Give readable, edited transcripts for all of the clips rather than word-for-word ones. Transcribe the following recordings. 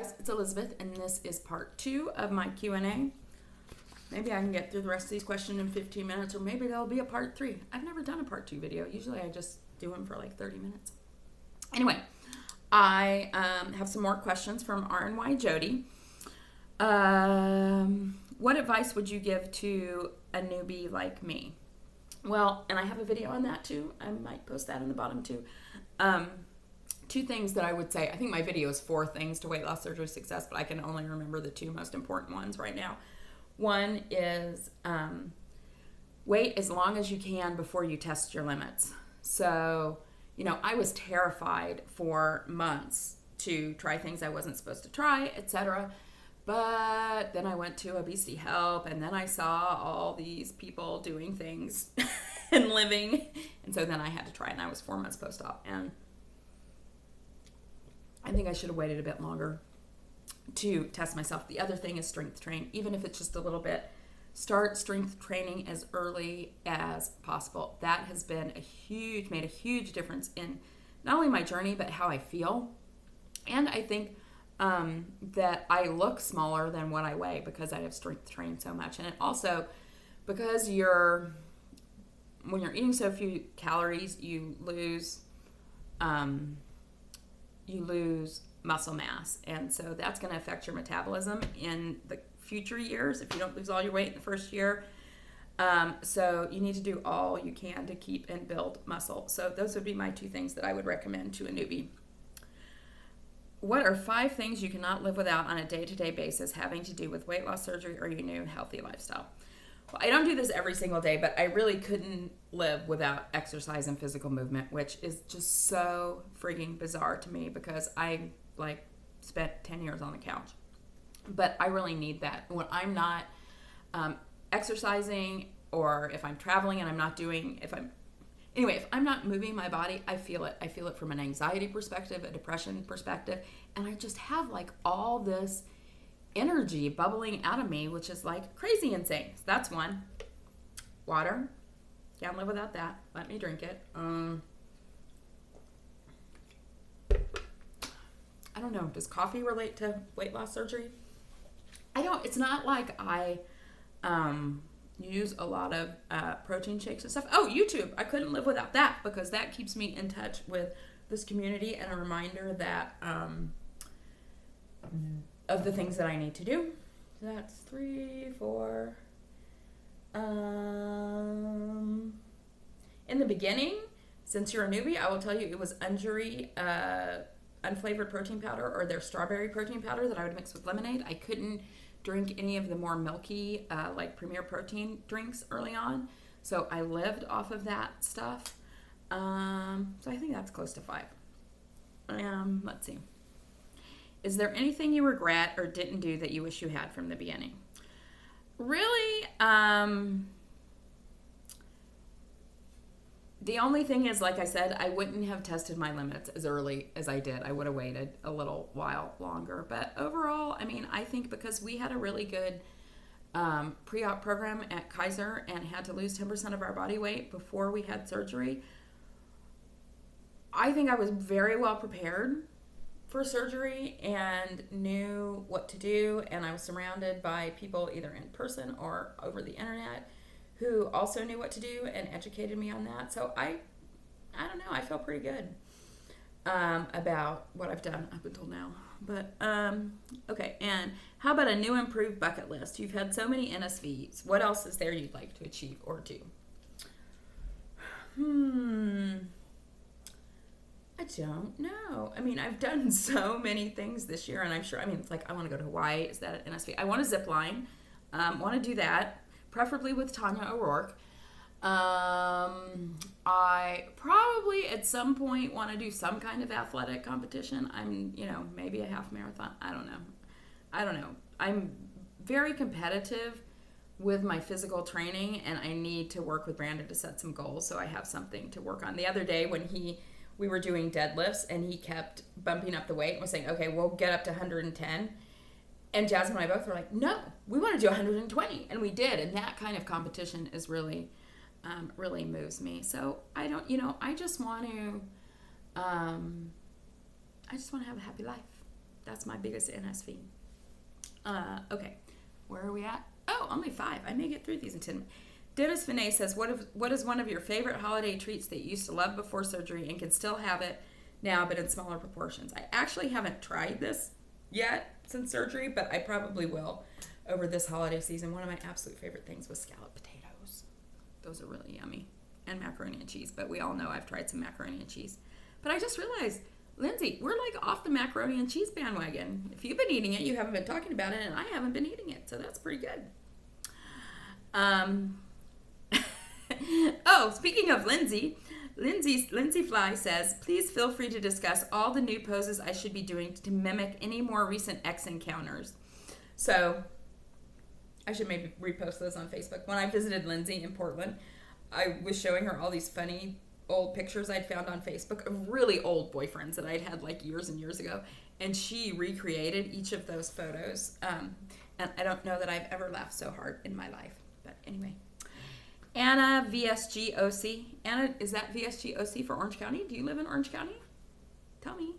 Guys, it's Elizabeth, and this is part 2 of my Q&A. Maybe I can get through the rest of these questions in 15 minutes, or maybe there'll be a part 3. I've never done a part 2 video. Usually I just do them for like 30 minutes. Anyway, I have some more questions from RNY Jody. What advice would you give to a newbie like me? Well, and I have a video on that too. I might post that in the bottom too. 2 things that I would say. I think my video is 4 things to weight loss surgery success, but I can only remember the 2 most important ones right now. One is wait as long as you can before you test your limits. So, I was terrified for months to try things I wasn't supposed to try, etc. But then I went to Obesity Help, and then I saw all these people doing things and living. And so then I had to try, and I was 4 months post-op. And I think I should have waited a bit longer to test myself. The other thing is strength train, even if it's just a little bit. Start strength training as early as possible. That has been made a huge difference in not only my journey, but how I feel. And I think that I look smaller than what I weigh because I have strength trained so much. And it also, because when you're eating so few calories, you lose muscle mass, and so that's going to affect your metabolism in the future years if you don't lose all your weight in the first year. So you need to do all you can to keep and build muscle. So those would be my 2 things that I would recommend to a newbie. What are 5 things you cannot live without on a day-to-day basis having to do with weight loss surgery or your new healthy lifestyle? Well, I don't do this every single day, but I really couldn't live without exercise and physical movement, which is just so freaking bizarre to me because I spent 10 years on the couch. But I really need that. When I'm not exercising, or if I'm traveling and I'm not if I'm not moving my body, I feel it. I feel it from an anxiety perspective, a depression perspective, and I just have all this energy bubbling out of me, which is crazy insane. So that's one. Water. Can't live without that. Let me drink it. I don't know. Does coffee relate to weight loss surgery? It's not like I use a lot of protein shakes and stuff. Oh, YouTube. I couldn't live without that because that keeps me in touch with this community and a reminder that of the things that I need to do. That's 3, 4. In the beginning, since you're a newbie, I will tell you it was unflavored protein powder or their strawberry protein powder that I would mix with lemonade. I couldn't drink any of the more milky, Premier Protein drinks early on. So I lived off of that stuff. So I think that's close to 5. Let's see. Is there anything you regret or didn't do that you wish you had from the beginning? Really, the only thing is, like I said, I wouldn't have tested my limits as early as I did. I would have waited a little while longer. But overall, I think because we had a really good pre-op program at Kaiser and had to lose 10% of our body weight before we had surgery, I think I was very well prepared for surgery and knew what to do, and I was surrounded by people either in person or over the internet who also knew what to do and educated me on that. So I don't know, I feel pretty good about what I've done up until now. But okay, and how about a new improved bucket list? You've had so many NSVs. What else is there you'd like to achieve or do? I don't know. I've done so many things this year, and I'm sure, it's I want to go to Hawaii. Is that an NSV? I want to zip line. Want to do that, preferably with Tanya O'Rourke. I probably at some point want to do some kind of athletic competition. Maybe a half marathon. I don't know. I'm very competitive with my physical training, and I need to work with Brandon to set some goals so I have something to work on. The other day when we were doing deadlifts and he kept bumping up the weight and was saying, okay, we'll get up to 110. And Jasmine and I both were like, no, we want to do 120. And we did. And that kind of competition is really moves me. So I just want to have a happy life. That's my biggest NSV. Okay, where are we at? Oh, only 5. I may get through these in 10 minutes. Dennis Finney says, what is one of your favorite holiday treats that you used to love before surgery and can still have it now but in smaller proportions? I actually haven't tried this yet since surgery, but I probably will over this holiday season. One of my absolute favorite things was scalloped potatoes. Those are really yummy. And macaroni and cheese, but we all know I've tried some macaroni and cheese. But I just realized, Lindsay, we're like off the macaroni and cheese bandwagon. If you've been eating it, you haven't been talking about it, and I haven't been eating it, so that's pretty good. Oh, speaking of Lindsay Fly says, please feel free to discuss all the new poses I should be doing to mimic any more recent ex encounters. So I should maybe repost those on Facebook. When I visited Lindsay in Portland, I was showing her all these funny old pictures I'd found on Facebook of really old boyfriends that I'd had like years and years ago. And she recreated each of those photos. And I don't know that I've ever laughed so hard in my life. But anyway. Anna VSG OC. Anna, is that VSG OC for Orange County? Do you live in Orange County? Tell me.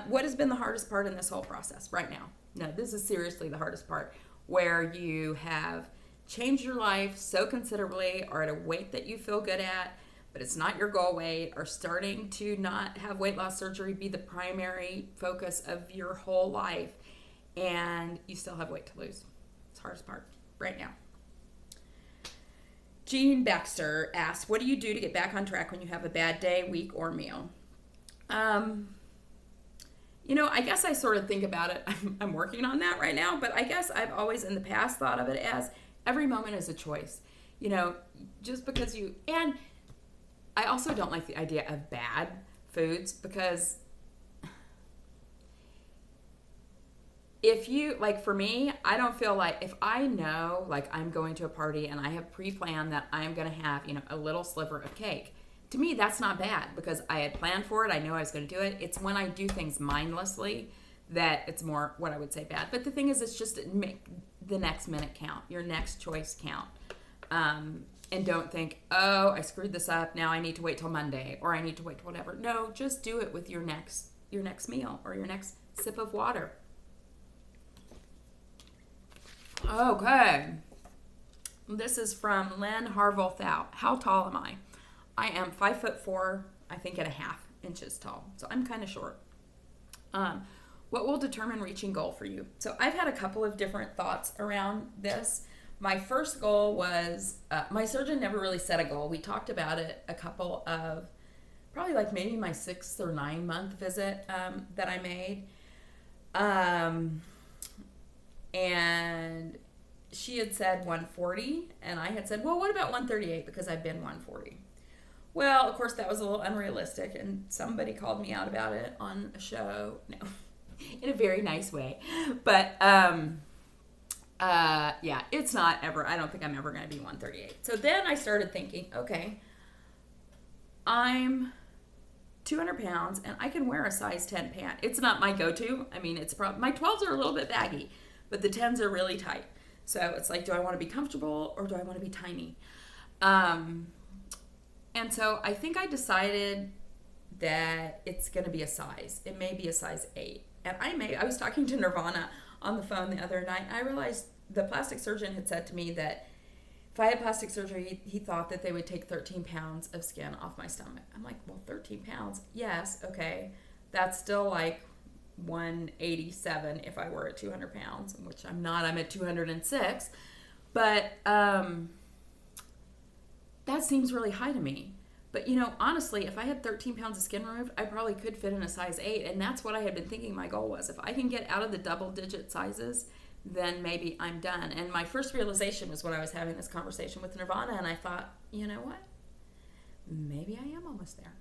What has been the hardest part in this whole process right now? No, this is seriously the hardest part, where you have changed your life so considerably, or at a weight that you feel good at, but it's not your goal weight, or starting to not have weight loss surgery be the primary focus of your whole life, and you still have weight to lose. It's the hardest part right now. Jean Baxter asks, what do you do to get back on track when you have a bad day, week, or meal? I guess I sort of think about it. I'm working on that right now, but I guess I've always in the past thought of it as every moment is a choice. Just because and I also don't like the idea of bad foods, because if you, like for me, I don't feel like, if I know like I'm going to a party and I have pre-planned that I'm going to have, a little sliver of cake, to me that's not bad because I had planned for it. I know I was going to do it. It's when I do things mindlessly that it's more what I would say bad. But the thing is, it's just make the next minute count, your next choice count. And don't think, oh, I screwed this up, now I need to wait till Monday, or I need to wait till whatever. No, just do it with your next meal or your next sip of water. Okay. This is from Lynn Harville Thou. How tall am I? I am 5'4", I think, and a half inches tall. So I'm kind of short. What will determine reaching goal for you? So I've had a couple of different thoughts around this. My first goal was, my surgeon never really set a goal. We talked about it a couple of, probably like maybe my 6 or 9 month visit that I made. And she had said 140, and I had said, well, what about 138? Because I've been 140. Well, of course, that was a little unrealistic, and somebody called me out about it on a show. No, in a very nice way. But, yeah, it's not ever, I don't think I'm ever going to be 138. So then I started thinking, okay, I'm 200 pounds, and I can wear a size 10 pant. It's not my go-to. I mean, my 12s are a little bit baggy, but the 10s are really tight. So it's like, do I want to be comfortable or do I want to be tiny? And so I think I decided that it's going to be a size. It may be a size 8. And I was talking to Nirvana on the phone the other night, and I realized the plastic surgeon had said to me that if I had plastic surgery, he thought that they would take 13 pounds of skin off my stomach. I'm like, well, 13 pounds? Yes, okay. That's still like 187 if I were at 200 pounds, which I'm not. I'm at 206. But that seems really high to me. But, honestly, if I had 13 pounds of skin removed, I probably could fit in a size 8. And that's what I had been thinking my goal was. If I can get out of the double-digit sizes, then maybe I'm done. And my first realization was when I was having this conversation with Nirvana, and I thought, you know what? Maybe I am almost there.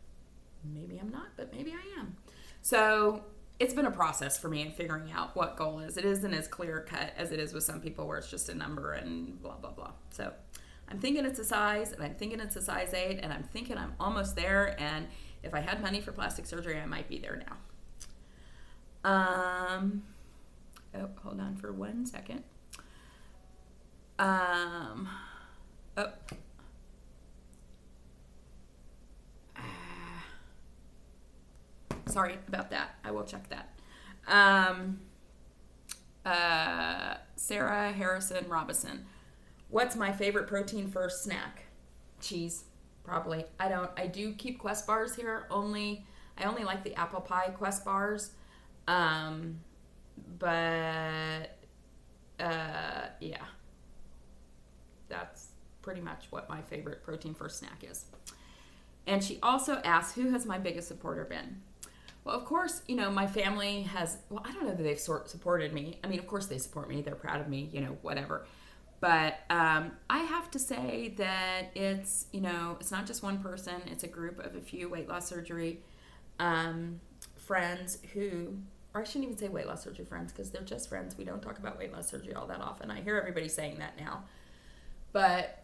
Maybe I'm not, but maybe I am. So it's been a process for me in figuring out what goal is. It isn't as clear-cut as it is with some people where it's just a number and blah, blah, blah. So I'm thinking it's a size, and I'm thinking it's a size 8, and I'm thinking I'm almost there, and if I had money for plastic surgery, I might be there now. Oh, hold on for 1 second. Sorry about that. I will check that. Um, Sarah Harrison Robinson. What's my favorite protein first snack? Cheese, probably. I do keep Quest bars here. I only like the apple pie Quest bars. But yeah, that's pretty much what my favorite protein first snack is. And she also asked, who has my biggest supporter been? Well, of course, my family has, well, I don't know that they've supported me. I mean, of course they support me. They're proud of me, whatever. But I have to say that it's not just one person. It's a group of a few weight loss surgery friends who, or I shouldn't even say weight loss surgery friends because they're just friends. We don't talk about weight loss surgery all that often. I hear everybody saying that now. But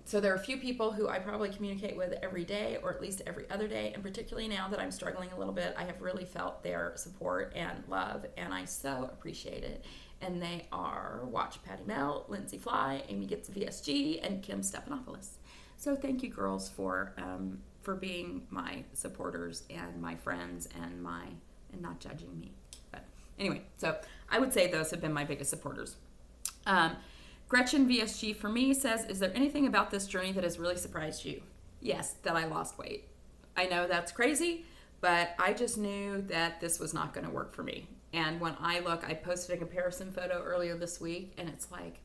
so there are a few people who I probably communicate with every day or at least every other day. And particularly now that I'm struggling a little bit, I have really felt their support and love. And I so appreciate it. And they are Watch Patty Mel, Lindsay Fly, Amy Gets VSG, and Kim Stephanopoulos. So thank you, girls, for being my supporters and my friends and not judging me. But anyway, so I would say those have been my biggest supporters. Gretchen VSG for me says, is there anything about this journey that has really surprised you? Yes, that I lost weight. I know that's crazy, but I just knew that this was not going to work for me. And when I posted a comparison photo earlier this week, and it's like,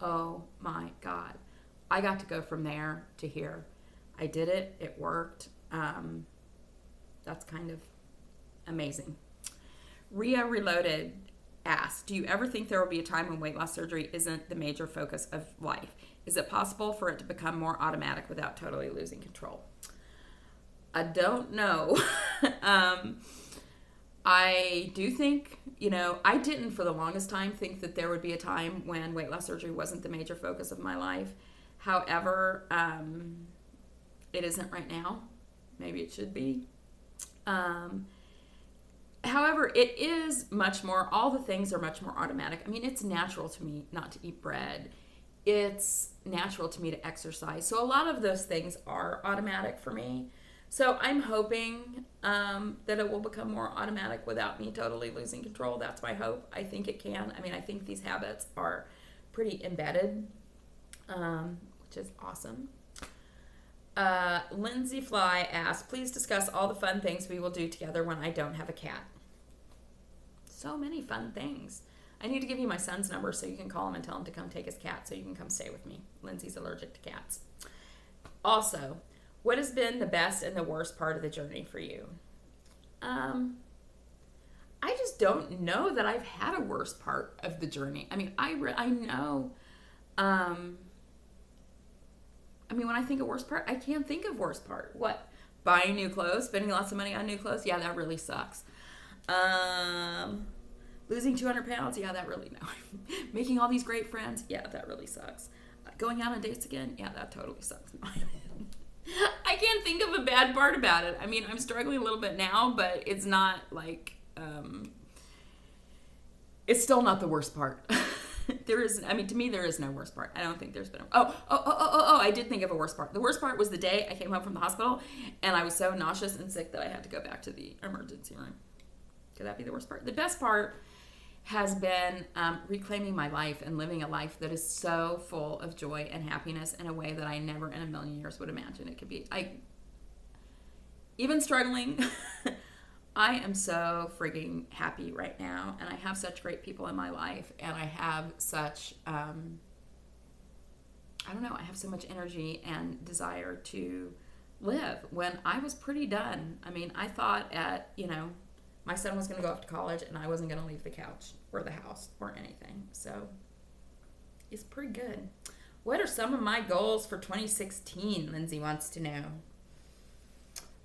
oh my God, I got to go from there to here. I did it. It worked. That's kind of amazing. Rhea Reloaded asked, do you ever think there will be a time when weight loss surgery isn't the major focus of life? Is it possible for it to become more automatic without totally losing control? I don't know. I do think, I didn't for the longest time think that there would be a time when weight loss surgery wasn't the major focus of my life. However, it isn't right now. Maybe it should be. However, it is much more, all the things are much more automatic. I mean, it's natural to me not to eat bread. It's natural to me to exercise. So a lot of those things are automatic for me. So I'm hoping that it will become more automatic without me totally losing control. That's my hope. I think it can. I mean, I think these habits are pretty embedded, which is awesome. Lindsay Fly asked, please discuss all the fun things we will do together when I don't have a cat. So many fun things. I need to give you my son's number so you can call him and tell him to come take his cat so you can come stay with me. Lindsay's allergic to cats. Also, what has been the best and the worst part of the journey for you? I just don't know that I've had a worst part of the journey. I mean, I know. I mean, when I think of worst part, I can't think of worst part. What? Buying new clothes, spending lots of money on new clothes? Yeah, that really sucks. Losing 200 pounds? Yeah, that really, no. Making all these great friends? Yeah, that really sucks. Going out on dates again? Yeah, that totally sucks. I can't think of a bad part about it. I mean, I'm struggling a little bit now, but it's not like, it's still not the worst part. To me, there is no worst part. I don't think there's been I did think of a worst part. The worst part was the day I came home from the hospital and I was so nauseous and sick that I had to go back to the emergency room. Could that be the worst part? The best part has been reclaiming my life and living a life that is so full of joy and happiness in a way that I never in a million years would imagine it could be. Even struggling, I am so frigging happy right now, and I have such great people in my life, and I have such, I have so much energy and desire to live. When I was pretty done, I mean, I thought my son was going to go off to college, and I wasn't going to leave the couch or the house or anything, so it's pretty good. What are some of my goals for 2016, Lindsay wants to know.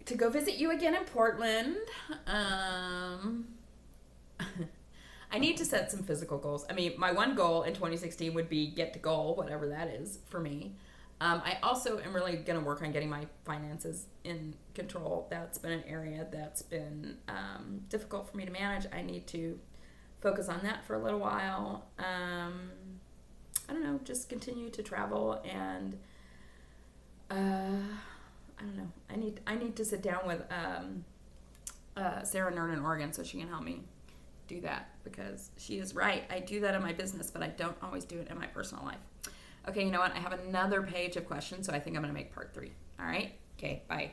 To go visit you again in Portland. I need to set some physical goals. I mean, my one goal in 2016 would be get to goal, whatever that is for me. I also am really going to work on getting my finances in control. That's been an area that's been difficult for me to manage. I need to focus on that for a little while. I don't know, just continue to travel and I don't know. I need to sit down with Sarah Nern in Oregon so she can help me do that, because she is right. I do that in my business, but I don't always do it in my personal life. Okay, you know what? I have another page of questions, so I think I'm going to make part 3. All right? Okay, bye.